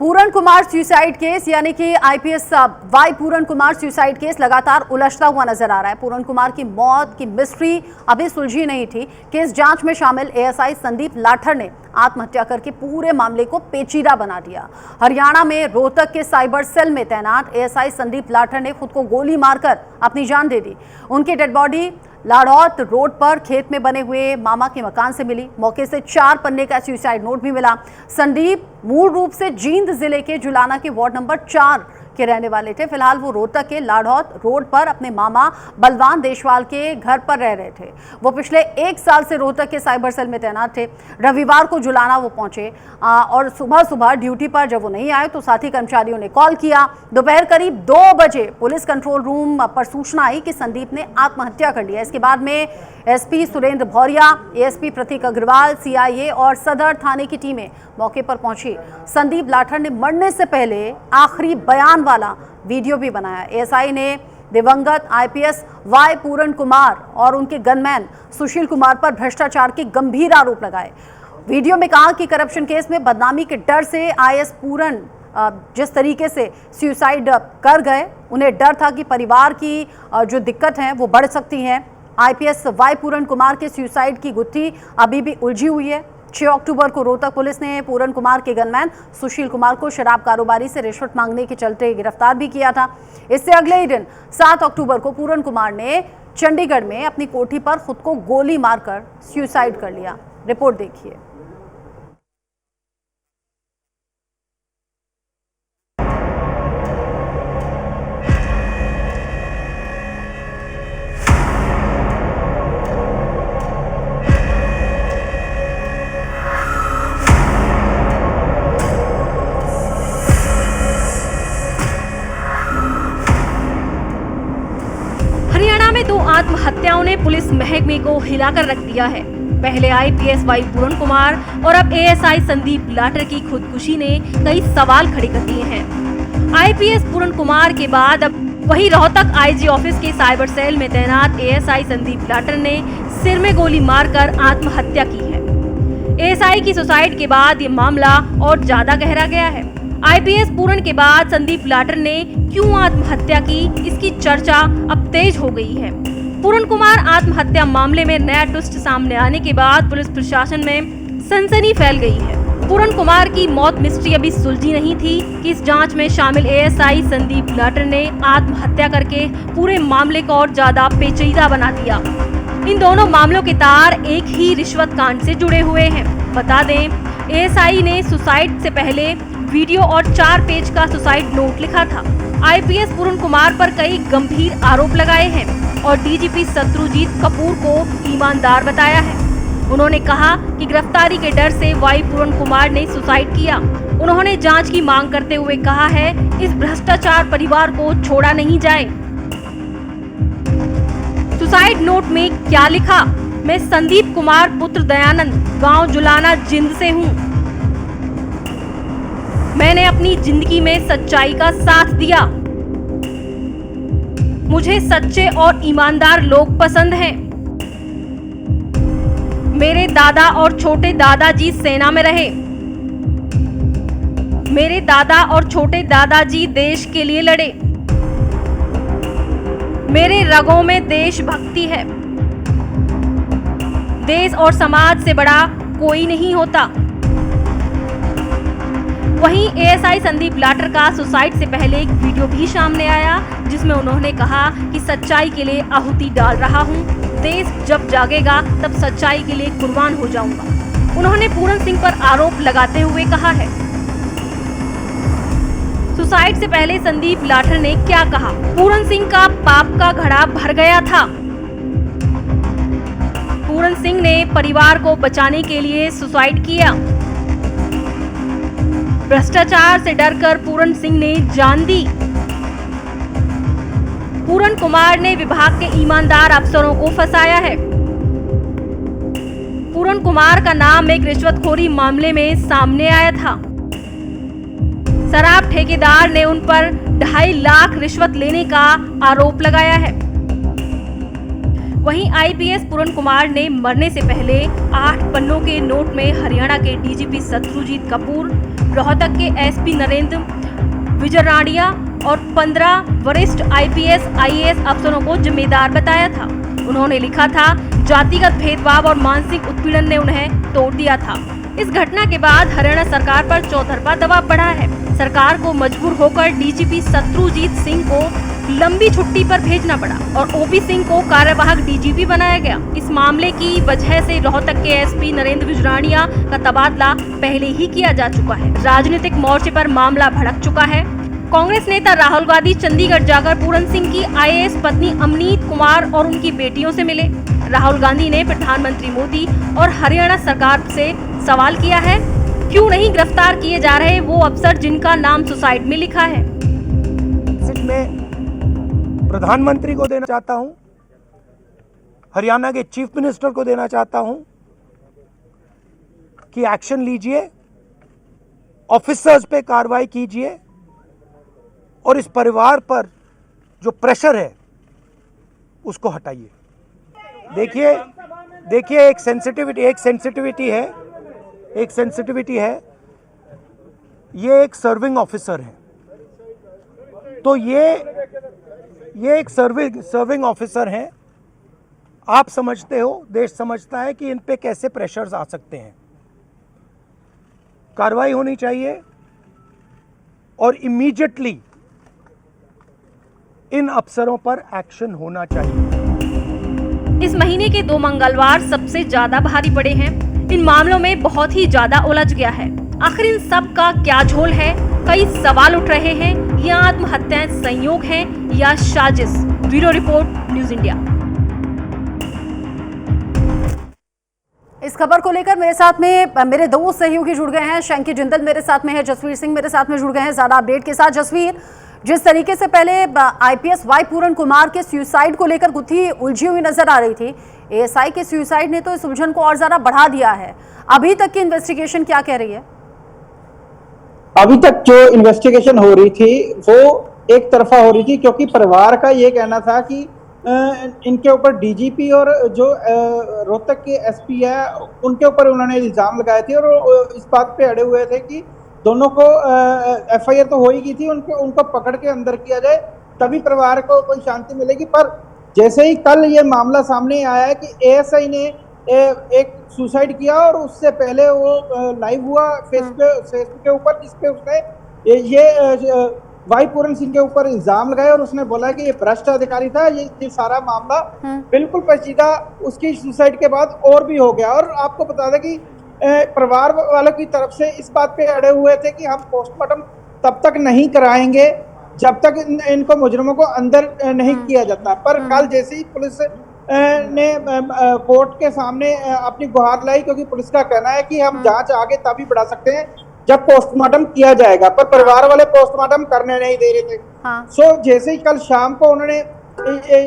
पूरन Kumar suicide case यानी कि IPS Y पूरन Kumar suicide case लगातार उलझता हुआ नजर आ रहा है। पूरन कुमार की मौत की मिस्ट्री अभी सुलझी नहीं थी। केस जांच में शामिल एएसआई संदीप लाठर ने आत्महत्या करके पूरे मामले को पेचीदा बना दिया। हरियाणा में रोहतक के साइबर सेल में तैनात एएसआई संदीप लाठर ने खुद को गोली मारकर अपनी जान दे दी। उनकी डेड बॉडी लाड़ौत रोड पर खेत में बने हुए मामा के मकान से मिली। मौके से 4 पन्ने का सुसाइड नोट भी मिला। संदीप मूल रूप से जींद जिले के जुलाना के वार्ड नंबर 4 के रहने वाले थे। फिलहाल वो रोहतक के लाड़ौत रोड पर अपने मामा बलवान देशवाल के घर पर रह रहे थे। वो पिछले 1 साल से रोहतक के साइबर सेल में तैनात थे। रविवार को जुलाना वो पहुंचे और सुबह ड्यूटी पर जब वो नहीं आए तो साथी कर्मचारियों ने कॉल किया। दोपहर करीब 2 बजे पुलिस कंट्रोल रूम पर सूचना आई कि संदीप ने आत्महत्या कर लिया। इसके बाद में एसपी सुरेंद्र भौरिया, एएसपी प्रतीक अग्रवाल, सीआईए और सदर थाने की टीमें मौके पर पहुंची। संदीप लाठर ने मरने से पहले आखिरी बयान वाला वीडियो भी बनाया। एएसआई ने दिवंगत आईपीएस वाई पूरन कुमार और उनके गनमैन सुशील कुमार पर भ्रष्टाचार के गंभीर आरोप लगाए। वीडियो में कहा कि करप्शन केस में बदनामी के डर से आईएएस पूरन जिस तरीके से सुसाइड कर गए, उन्हें डर था कि परिवार की जो दिक्कत है वो बढ़ सकती है। आईपीएस वाई पूरन कुमार के सुसाइड की गुत्थी अभी भी उलझी हुई है। 6 अक्टूबर को रोहतक पुलिस ने पूरन कुमार के गनमैन सुशील कुमार को शराब कारोबारी से रिश्वत मांगने के चलते गिरफ्तार भी किया था। इससे अगले ही दिन 7 अक्टूबर को पूरन कुमार ने चंडीगढ़ में अपनी कोठी पर खुद को गोली मारकर सुसाइड कर लिया। रिपोर्ट देखिए। हरियाणा में 2 आत्महत्याओं ने पुलिस महकमे को हिलाकर रख दिया है। पहले आईपीएस वाई पूरन कुमार और अब एएसआई संदीप लाठर की खुदकुशी ने कई सवाल खड़े कर दिए हैं। आईपीएस पूरन कुमार के बाद अब वही रोहतक आईजी ऑफिस के साइबर सेल में तैनात एएसआई संदीप लाठर ने सिर में गोली मारकर आत्महत्या की है। एएसआई की सुसाइड के बाद ये मामला और ज्यादा गहरा गया है। आईपीएस पूरन के बाद संदीप लाठर ने क्यों आत्महत्या की, इसकी चर्चा अब तेज हो गई है। पूरन कुमार आत्महत्या मामले में नया ट्विस्ट सामने आने के बाद पुलिस प्रशासन में सनसनी फैल गई है। पूरन कुमार की मौत मिस्ट्री अभी सुलझी नहीं थी कि इस जांच में शामिल एएसआई संदीप लाठर ने आत्महत्या करके पूरे मामले को और ज्यादा पेचीदा बना दिया। इन दोनों मामलों के तार एक ही रिश्वत कांड से जुड़े हुए हैं। बता दें, एएसआई ने सुसाइड से पहले वीडियो और 4 पेज का सुसाइड नोट लिखा था। आईपीएस पूरन कुमार पर कई गंभीर आरोप लगाए हैं और डीजीपी शत्रुजीत कपूर को ईमानदार बताया है। उन्होंने कहा कि गिरफ्तारी के डर से वाई पूरन कुमार ने सुसाइड किया। उन्होंने जांच की मांग करते हुए कहा है, इस भ्रष्टाचार परिवार को छोड़ा नहीं जाए। सुसाइड नोट में क्या लिखा? मैं संदीप कुमार पुत्र दयानंद, गांव जुलाना, जिंद से हूँ। मैंने अपनी जिंदगी में सच्चाई का साथ दिया। मुझे सच्चे और ईमानदार लोग पसंद हैं। मेरे दादा और छोटे दादाजी सेना में रहे। मेरे दादा और छोटे दादाजी देश के लिए लड़े। मेरे रगों में देशभक्ति है। देश और समाज से बड़ा कोई नहीं होता। वहीं एएसआई संदीप लाठर का सुसाइड से पहले एक वीडियो भी सामने आया, जिसमें उन्होंने कहा कि सच्चाई के लिए आहुति डाल रहा हूं। देश जब जागेगा तब सच्चाई के लिए कुर्बान हो जाऊंगा। उन्होंने पूरन सिंह पर आरोप लगाते हुए कहा है। सुसाइड से पहले संदीप लाठर ने क्या कहा? पूरन सिंह का पाप का घड़ा भर गया था। पूरन सिंह ने परिवार को बचाने के लिए सुसाइड किया। भ्रष्टाचार से डरकर पूरन सिंह ने जान दी। पूरन कुमार ने विभाग के ईमानदार अफसरों को फंसाया है। पूरन कुमार का नाम एक रिश्वतखोरी मामले में सामने आया था। शराब ठेकेदार ने उन पर 2.5 लाख रिश्वत लेने का आरोप लगाया है। वहीं आईपीएस पूरन कुमार ने मरने से पहले 8 पन्नों के नोट में हरियाणा के डीजीपी शत्रुजीत कपूर, रोहतक के एसपी नरेंद्र विजरानिया और 15 वरिष्ठ आईपीएस आईएएस अफसरों को जिम्मेदार बताया था। उन्होंने लिखा था, जातिगत भेदभाव और मानसिक उत्पीड़न ने उन्हें तोड़ दिया था। इस घटना के बाद हरियाणा सरकार पर चौतरफा दबाव बढ़ा है। सरकार को मजबूर होकर डीजीपी शत्रुजीत सिंह को लंबी छुट्टी पर भेजना पड़ा और ओपी सिंह को कार्यवाहक डीजीपी बनाया गया। इस मामले की वजह से रोहतक के एसपी नरेंद्र विजरानिया का तबादला पहले ही किया जा चुका है। राजनीतिक मोर्चे पर मामला भड़क चुका है। कांग्रेस नेता राहुल गांधी चंडीगढ़ जाकर पूरन सिंह की आईएएस पत्नी अमनीत कुमार और उनकी बेटियों से मिले। राहुल गांधी ने प्रधानमंत्री मोदी और हरियाणा सरकार से सवाल किया है, क्यों नहीं गिरफ्तार किए जा रहे वो अफसर जिनका नाम सुसाइड में लिखा है। मैं प्रधानमंत्री को देना चाहता हूं, हरियाणा के चीफ मिनिस्टर को देना चाहता हूं कि एक्शन लीजिए, ऑफिसर्स पे कार्रवाई कीजिए और इस परिवार पर जो प्रेशर है उसको हटाइए। देखिए एक सेंसिटिविटी है, ये एक सर्विंग ऑफिसर है, तो ये एक सर्विंग ऑफिसर हैं। आप समझते हो, देश समझता है कि इन पे कैसे प्रेशर्स आ सकते हैं। कार्रवाई होनी चाहिए और इमीडिएटली इन अफसरों पर एक्शन होना चाहिए। इस महीने के 2 मंगलवार सबसे ज्यादा भारी पड़े हैं। इन मामलों में बहुत ही ज्यादा उलझ गया है। आखिर इन सब का क्या झोल है? कई सवाल उठ रहे हैं। यह आत्महत्याएं संयोग हैं या साजिश? Bureau report, news India. इस खबर को लेकर मेरे साथ में मेरे दो सहयोगी जुड़ गए हैं। शंकी जिंदल मेरे साथ में है, जसवीर सिंह मेरे साथ में जुड़ गए हैं ज्यादा अपडेट के साथ। जसवीर, जिस तरीके से पहले आईपीएस वाई पूरन कुमार के सुसाइड को लेकर गुत्थी उलझी हुई नजर आ रही थी, एएसआई के सुसाइड ने तो इस उलझन को और ज्यादा बढ़ा दिया है। अभी तक की इन्वेस्टिगेशन क्या कह रही है? अभी तक जो इन्वेस्टिगेशन हो रही थी वो एक तरफा हो रही थी, क्योंकि परिवार का ये कहना था कि इनके ऊपर डीजीपी और जो रोहतक के एसपी है उनके ऊपर उन्होंने इल्जाम लगाए थे और इस बात पे अड़े हुए थे कि दोनों को एफआईआर तो हो ही गई थी, उनको पकड़ के अंदर किया जाए तभी परिवार को कोई शांति मिलेगी। पर जैसे ही कल ये मामला सामने आया है कि एएसआई ने एक सुसाइड किया और उससे पहले वो लाइव हुआ फेसबुक के ऊपर, जिसपे उसने ये वाई पूरन सिंह के ऊपर इल्जाम लगाए और उसने बोला कि ये भ्रष्ट अधिकारी था। ये सारा मामला बिल्कुल पेचीदा उसकी सुसाइड के बाद और भी हो गया। और आपको बता दें कि परिवार वालों की तरफ से इस बात पे अड़े हुए थे कि हम पोस्टमार्टम तब तक नहीं कराएंगे जब तक इनको मुजरिमों को अंदर नहीं किया जाता। पर कल जैसे ही पुलिस ने कोर्ट के सामने अपनी गुहार लाई, क्योंकि पुलिस का कहना है कि हम जांच आगे तभी बढ़ा सकते हैं जब पोस्टमार्टम किया जाएगा, पर परिवार वाले पोस्टमार्टम करने नहीं दे रहे थे। सो जैसे ही कल शाम को उन्होंने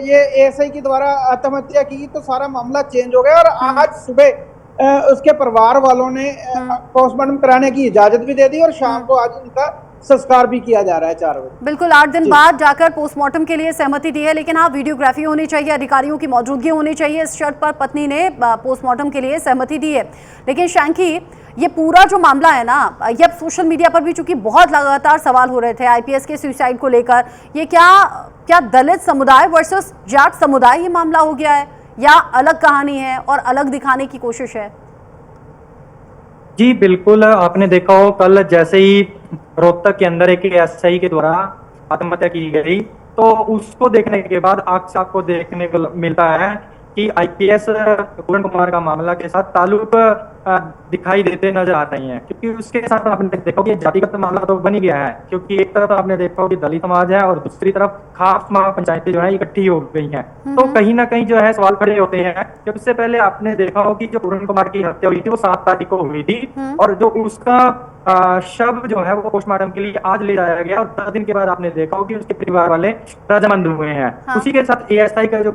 ये एएसआई के द्वारा आत्महत्या की तो सारा मामला चेंज हो गया और आज सुबह उसके परिवार वालों ने पोस्टमार्टम कराने की इजाजत भी दे दी और शाम को आज उनका संस्कार भी किया जा रहा है 4 बजे। बिल्कुल 8 दिन बाद जाकर पोस्टमार्टम के लिए सहमति दी है, लेकिन हाँ, वीडियोग्राफी होनी चाहिए, अधिकारियों की मौजूदगी होनी चाहिए। इस शर्त पर पत्नी ने पोस्टमार्टम के लिए सहमति दी है। लेकिन शंकी, ये पूरा जो मामला है ना, ये अब सोशल मीडिया पर भी चूंकि बहुत लगातार सवाल हो रहे थे आईपीएस के सुसाइड को लेकर, ये क्या दलित समुदाय वर्सेस जाट समुदाय ये मामला हो गया है या अलग कहानी है और अलग दिखाने की कोशिश है? जी बिल्कुल, आपने देखा हो कल जैसे ही रोहतक के अंदर एक एएसआई के द्वारा आत्महत्या की गई तो उसको देखने के बाद अक्सर आपको देखने को मिलता है कि आईपीएस पूरन कुमार का मामला के साथ ताल्लुक दिखाई देते नजर आ रही हैं, क्योंकि उसके साथ आपने देखा कि जातिगत मामला तो बन ही गया है, क्योंकि एक तरफ आपने देखा कि दलित समाज है और दूसरी तरफ खास पंचायतें जो है इकट्ठी हो गई हैं। तो कहीं ना कहीं जो है सवाल खड़े होते हैं। जब इससे पहले आपने देखा हो कि जो पूरन कुमार की हत्या हुई थी वो 7 तारीख को हुई थी और जो उसका शव जो है वो पोस्टमार्टम के लिए आज ले जाया गया और 10 दिन के बाद आपने देखा हो कि उसके परिवार वाले रजामंद हुए हैं। उसी के साथ एएसआई का जो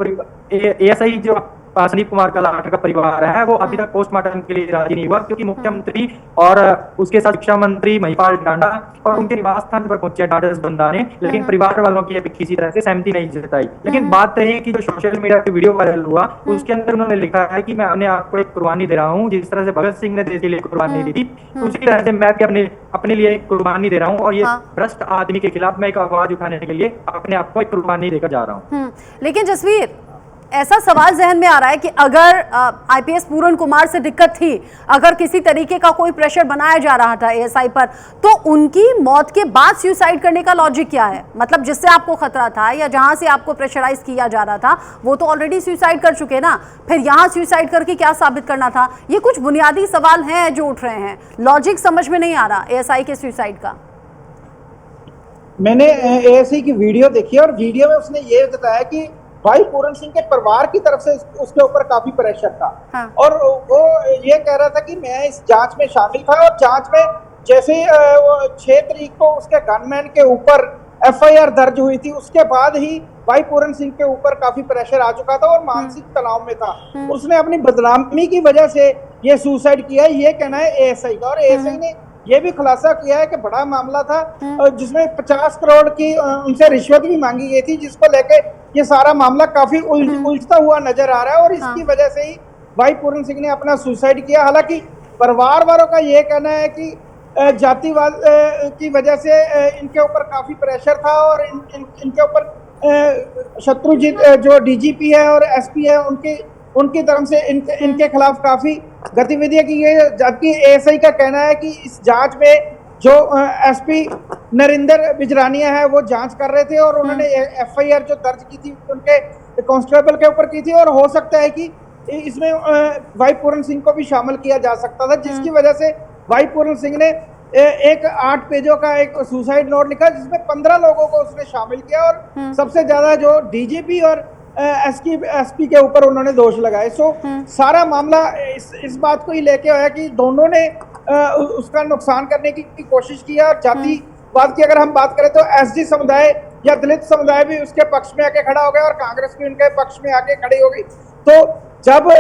एएसआई जो संदीप कुमार का लाटर का परिवार है वो अभी तक पोस्टमार्टम के लिए राजी नहीं हुआ, क्योंकि मुख्यमंत्री और उसके साथ शिक्षा मंत्री महिपाल डांडा और उनके निवास स्थान पर पहुंचे ढाढस बंदा ने, लेकिन परिवार वालों की अभी किसी तरह से सहमति नहीं जताई। लेकिन बात रही कि जो सोशल मीडिया पे वीडियो वायरल हुआ उसके अंदर उन्होंने लिखा है कि मैं अपने आप को एक कुर्बानी दे रहा हूँ, जिस तरह से भगत सिंह ने देश के लिए कुर्बानी दी थी उसी तरह से मैं भी अपने लिए एक कुर्बानी दे रहा हूँ, और ये भ्रष्ट आदमी के खिलाफ मैं एक आवाज उठाने के लिए अपने आप को एक कुर्बानी देकर जा रहा हूँ। लेकिन जसवीर, ऐसा सवाल जहन में आ रहा है कि अगर आईपीएस पूरन कुमार से दिक्कत थी, अगर किसी तरीके का कोई प्रेशर बनाया जा रहा था एएसआई पर, तो उनकी मौत के बाद सुसाइड करने का लॉजिक क्या है? मतलब जिससे आपको खतरा था या जहां से आपको प्रेशराइज किया जा रहा था वो तो ऑलरेडी सुसाइड कर चुके ना, फिर यहां सुसाइड करके क्या साबित करना था? ये कुछ बुनियादी सवाल हैं जो उठ रहे हैं, लॉजिक समझ में नहीं आ रहा एएसआई के सुसाइड का। मैंने एएसआई की वीडियो देखी और वीडियो में उसने ये बताया कि भाई पूरन सिंह के परिवार की तरफ से उसके ऊपर काफी प्रेशर था। हाँ। और वो ये कह रहा था कि मैं इस जांच में शामिल था, और जांच में जैसे 6 तारीख को उसके गनमैन के ऊपर एफआईआर दर्ज हुई थी, उसके बाद ही भाई पूरन सिंह के ऊपर काफी प्रेशर आ चुका था और मानसिक तनाव में था। उसने अपनी बदनामी की वजह से ये सुसाइड किया, ये कहना है एएसआई का। और एएसआई ने ये भी खुलासा किया है कि बड़ा मामला था जिसमें 50 करोड़ की उनसे रिश्वत भी मांगी गई थी, जिसको लेके ये सारा मामला काफी उलझता हुआ नजर आ रहा है, और इसकी वजह से ही भाई पूरन सिंह ने अपना सुसाइड किया। हालांकि परिवार वालों का ये कहना है कि जातिवाद की वजह से इनके ऊपर काफी प्रेशर था, और इनके ऊपर शत्रुजीत जो डीजीपी है और एसपी है उनकी तरफ से इनके खिलाफ काफी गतिविधियां की गई, जबकि एएसआई का कहना है कि इस जांच में जो एसपी नरेंद्र बिजरानिया है वो जांच कर रहे थे, और उन्होंने एफआईआर जो दर्ज की थी उनके कांस्टेबल के ऊपर की थी, और हो सकता है कि इसमें भाई पूरन सिंह को भी शामिल किया जा सकता था, जिसकी वजह से भाई पूरन सिंह ने एक 8 पेजों का एक सुसाइड नोट लिखा जिसमें 15 लोगों को उसने शामिल किया, और सबसे ज्यादा जो डीजीपी और एसपी के ऊपर उन्होंने दोष लगाए। सारा मामला इस बात को ही लेके आया कि दोनों ने उसका नुकसान करने की कोशिश किया। और जातिवाद की अगर हम बात करें तो एसडी समुदाय या दलित समुदाय भी उसके पक्ष में आके खड़ा हो गया, और कांग्रेस भी उनके पक्ष में आके खड़ी हो गई। तो जब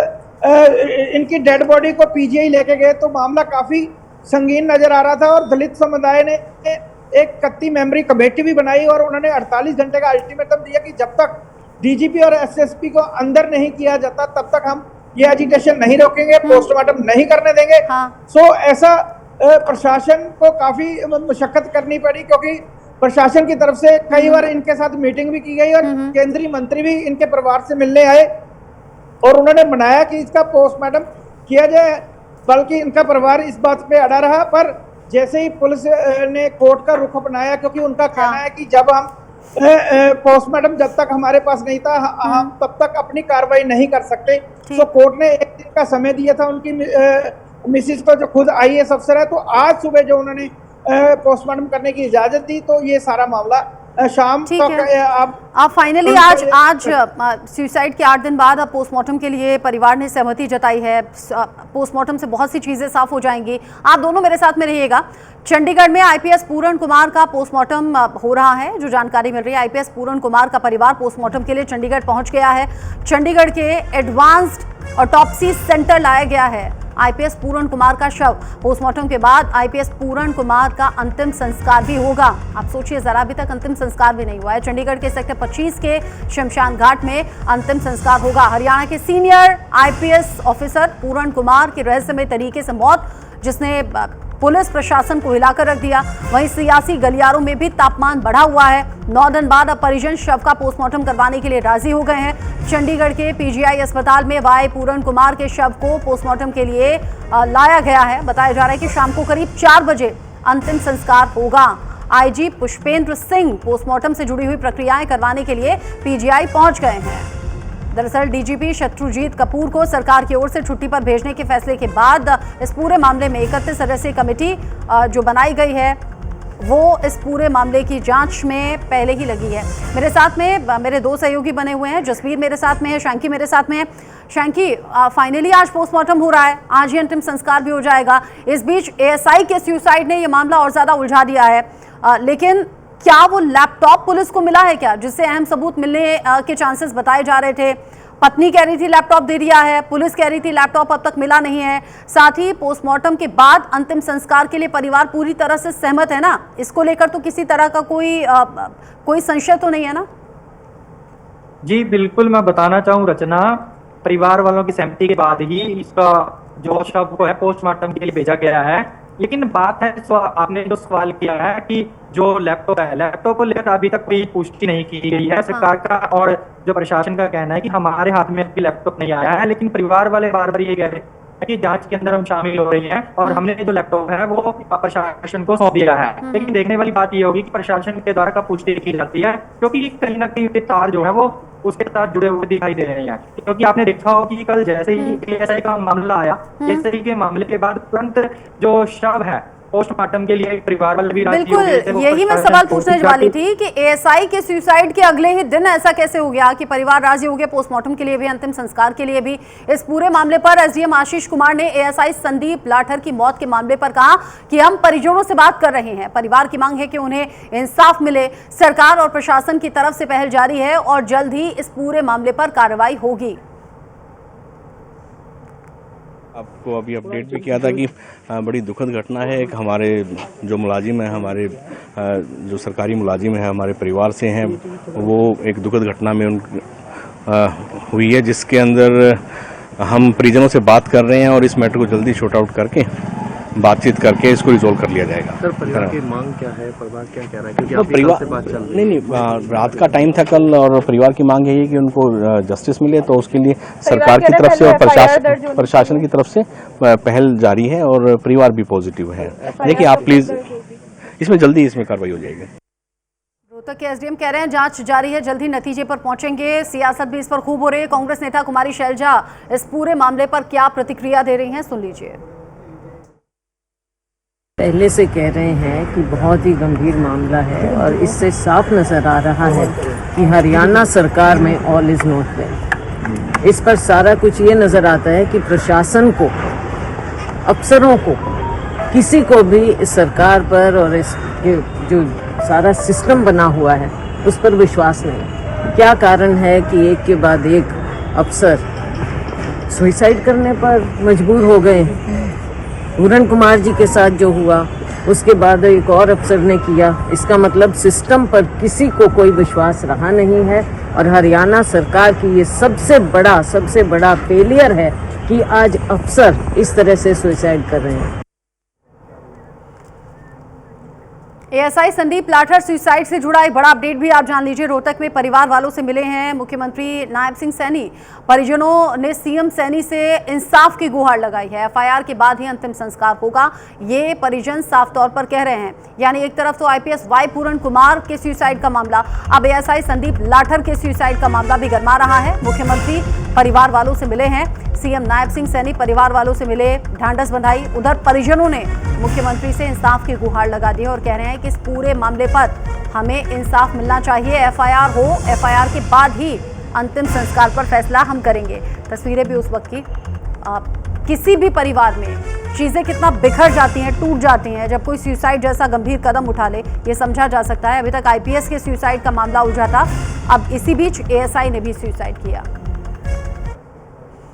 इनकी डेड बॉडी को पीजीआई लेके गए तो मामला काफी संगीन नजर आ रहा था, और दलित समुदाय ने एक 31 मेंबरी कमेटी भी बनाई, और उन्होंने 48 घंटे का अल्टीमेटम दिया कि जब तक डीजीपी और एसएसपी को अंदर नहीं किया जाता तब तक हम ये एजिटेशन नहीं रोकेंगे, पोस्टमार्टम नहीं करने देंगे। ऐसा प्रशासन को काफी मशक्कत करनी पड़ी, क्योंकि प्रशासन की तरफ से कई बार इनके साथ मीटिंग भी की गई, और केंद्रीय मंत्री भी इनके परिवार से मिलने आए और उन्होंने मनाया कि इसका पोस्टमार्टम किया जाए, बल्कि इनका परिवार इस बात पे अड़ा रहा। पर जैसे ही पुलिस ने कोर्ट का रुख अपनाया, क्योंकि उनका कहना है कि जब हम पोस्टमार्टम जब तक हमारे पास नहीं था हम तब तक अपनी कार्रवाई नहीं कर सकते, तो कोर्ट ने 1 दिन का समय दिया था उनकी मिसिस को, जो खुद आईएएस अफसर है। तो आज सुबह जो उन्होंने पोस्टमार्टम करने की इजाजत दी, तो ये सारा मामला शाम तक आप फाइनली आज सुसाइड के 8 दिन बाद अब पोस्टमार्टम के लिए परिवार ने सहमति जताई है। पोस्टमार्टम से बहुत सी चीजें साफ हो जाएंगी। आप दोनों मेरे साथ में रहिएगा। चंडीगढ़ में आईपीएस पूरन कुमार का पोस्टमार्टम हो रहा है, जो जानकारी मिल रही है आईपीएस पूरन कुमार का परिवार पोस्टमार्टम के लिए चंडीगढ़ पहुंच गया है। चंडीगढ़ के एडवांस्ड ऑटोप्सी सेंटर लाया गया है आईपीएस पूरन कुमार का शव। पोस्टमार्टम के बाद आईपीएस पूरन कुमार का अंतिम संस्कार भी होगा। आप सोचिए जरा, अभी तक अंतिम संस्कार भी नहीं हुआ है। चंडीगढ़ के सेक्टर 25 के शमशान घाट में अंतिम संस्कार होगा। हरियाणा के सीनियर आईपीएस ऑफिसर पूरन कुमार की रहस्यमय तरीके से मौत, जिसने पुलिस प्रशासन को हिलाकर रख दिया। वहीं सियासी गलियारों में भी तापमान बढ़ा हुआ है। 9 दिन बाद अब परिजन शव का पोस्टमार्टम करवाने के लिए राजी हो गए हैं। चंडीगढ़ के पीजीआई अस्पताल में वाई पूरन कुमार के शव को पोस्टमार्टम के लिए लाया गया है। बताया जा रहा है कि शाम को करीब 4 बजे अंतिम संस्कार होगा। आईजी पुष्पेंद्र सिंह पोस्टमार्टम से जुड़ी हुई प्रक्रियाएं करवाने के लिए पीजीआई पहुंच गए हैं। दरअसल डीजीपी शत्रुजीत कपूर को सरकार की ओर से छुट्टी पर भेजने के फैसले के बाद इस पूरे मामले में 31 सदस्यीय कमेटी जो बनाई गई है वो इस पूरे मामले की जांच में पहले ही लगी है। मेरे साथ में मेरे 2 सहयोगी बने हुए हैं। जसवीर मेरे साथ में है, शैंकी मेरे साथ में है। शैंकी, फाइनली आज पोस्टमार्टम हो रहा है, आज ही अंतिम संस्कार भी हो जाएगा। इस बीच एएसआई के सुसाइड ने यह मामला और ज्यादा उलझा दिया है, लेकिन क्या वो लैपटॉप पुलिस को मिला है क्या, जिससे अहम सबूत मिलने के चांसेस बताए जा रहे थे? पत्नी कह रही थी लैपटॉप दे दिया है, पुलिस कह रही थी लैपटॉप अब तक मिला नहीं है। साथ ही पोस्टमार्टम के बाद अंतिम संस्कार के लिए परिवार पूरी तरह से सहमत है ना, इसको लेकर तो किसी तरह का कोई संशय तो नहीं है ना? जी बिल्कुल, मैं बताना चाहूँ रचना, परिवार वालों की सहमति के बाद ही इसका जो शव को है पोस्टमार्टम के लिए भेजा गया है। लेकिन बात है, आपने जो सवाल किया है कि जो लैपटॉप है, लैपटॉप को लेकर अभी तक कोई पुष्टि नहीं की गई है सरकार का, और जो प्रशासन का कहना है कि हमारे हाथ में अभी लैपटॉप नहीं आया है। लेकिन परिवार वाले बार बार ये कह रहे हैं कि जांच के अंदर हम शामिल हो रहे हैं और हमने जो लैपटॉप है वो प्रशासन को सौंप दिया है। लेकिन देखने वाली बात ये होगी कि प्रशासन के द्वारा कब पुष्टि की जाती है, क्योंकि कहीं ना कहीं तार जो है वो उसके साथ जुड़े हुए दिखाई दे रहे हैं। क्योंकि आपने देखा हो कि कल जैसे ही एएसआई का मामला आया, एएसआई के मामले के बाद तुरंत जो शव है पोस्टमार्टम के लिए परिवार वाले भी बिल्कुल, यही मैं सवाल पूछने वाली थी कि एएसआई के सुसाइड के अगले ही दिन ऐसा कैसे हो गया कि परिवार राजी हो गया पोस्टमार्टम के लिए भी, अंतिम संस्कार के लिए भी। इस पूरे मामले पर एसडीएम आशीष कुमार ने एएसआई संदीप लाठर की मौत के मामले पर कहा कि हम परिजनों से बात कर रहे हैं, परिवार की मांग है कि उन्हें इंसाफ मिले। सरकार और प्रशासन की तरफ से पहल जारी है और जल्द ही इस पूरे मामले पर कार्रवाई होगी। आपको अभी अपडेट भी किया था कि बड़ी दुखद घटना है। एक हमारे जो मुलाजिम हैं, हमारे जो सरकारी मुलाजिम हैं, हमारे परिवार से हैं, वो एक दुखद घटना में हुई है, जिसके अंदर हम परिजनों से बात कर रहे हैं और इस मैटर को जल्दी शॉर्ट आउट करके बातचीत करके इसको रिजोल्व कर लिया जाएगा। सर, परिवार की मांग क्या है, परिवार क्या कह रहा है? क्योंकि तो परिवार से बात चल रही है। नहीं, रात का टाइम था कल और परिवार की मांग यही है कि उनको जस्टिस मिले, तो उसके लिए सरकार की तरफ से और प्रशासन की तरफ से पहल जारी है और परिवार भी पॉजिटिव है। देखिए आप प्लीज इसमें जल्दी कार्रवाई हो जाएगी। रोहतक के एसडीएम कह रहे हैं जांच जारी है, जल्दी नतीजे पर पहुंचेंगे। सियासत भी इस पर खूब हो रही है। कांग्रेस नेता कुमारी शैलजा इस पूरे मामले पर क्या प्रतिक्रिया दे रही हैं, सुन लीजिए। पहले से कह रहे हैं कि बहुत ही गंभीर मामला है और इससे साफ नजर आ रहा है कि हरियाणा सरकार में ऑल इज नॉट वेल। इस पर सारा कुछ ये नजर आता है कि प्रशासन को, अफसरों को, किसी को भी इस सरकार पर और इस जो सारा सिस्टम बना हुआ है उस पर विश्वास नहीं। क्या कारण है कि एक के बाद एक अफसर सुसाइड करने पर मजबूर हो गए? पूरन कुमार जी के साथ जो हुआ उसके बाद एक और अफसर ने किया। इसका मतलब सिस्टम पर किसी को कोई विश्वास रहा नहीं है और हरियाणा सरकार की ये सबसे बड़ा फेलियर है कि आज अफसर इस तरह से सुसाइड कर रहे हैं। एएसआई संदीप लाठर सुसाइड से जुड़ा एक बड़ा अपडेट भी आप जान लीजिए। रोहतक में परिवार वालों से मिले हैं मुख्यमंत्री नायब सिंह सैनी। परिजनों ने सीएम सैनी से इंसाफ की गुहार लगाई है। एफआईआर के बाद ही अंतिम संस्कार होगा, ये परिजन साफ तौर पर कह रहे हैं। यानी एक तरफ तो आईपीएस वाई पूरन कुमार के सुसाइड का मामला, अब एएसआई संदीप लाठर के सुसाइड का मामला भी गरमा रहा है। मुख्यमंत्री परिवार वालों से मिले हैं, सीएम नायब सिंह सैनी परिवार वालों से मिले, ढांढस बंधाई। उधर परिजनों ने मुख्यमंत्री से इंसाफ की गुहार लगा दी और कह रहे हैं कि इस पूरे मामले पर हमें इंसाफ मिलना चाहिए। एफआईआर हो, एफआईआर के बाद ही अंतिम संस्कार पर फैसला हम करेंगे। तस्वीरें भी उस वक्त की, किसी भी परिवार में चीज़ें कितना बिखर जाती हैं, टूट जाती हैं जब कोई सुसाइड जैसा गंभीर कदम उठा ले, ये समझा जा सकता है। अभी तक आईपीएस के सुसाइड का मामला उलझा था, अब इसी बीच एएसआई ने भी सुसाइड किया।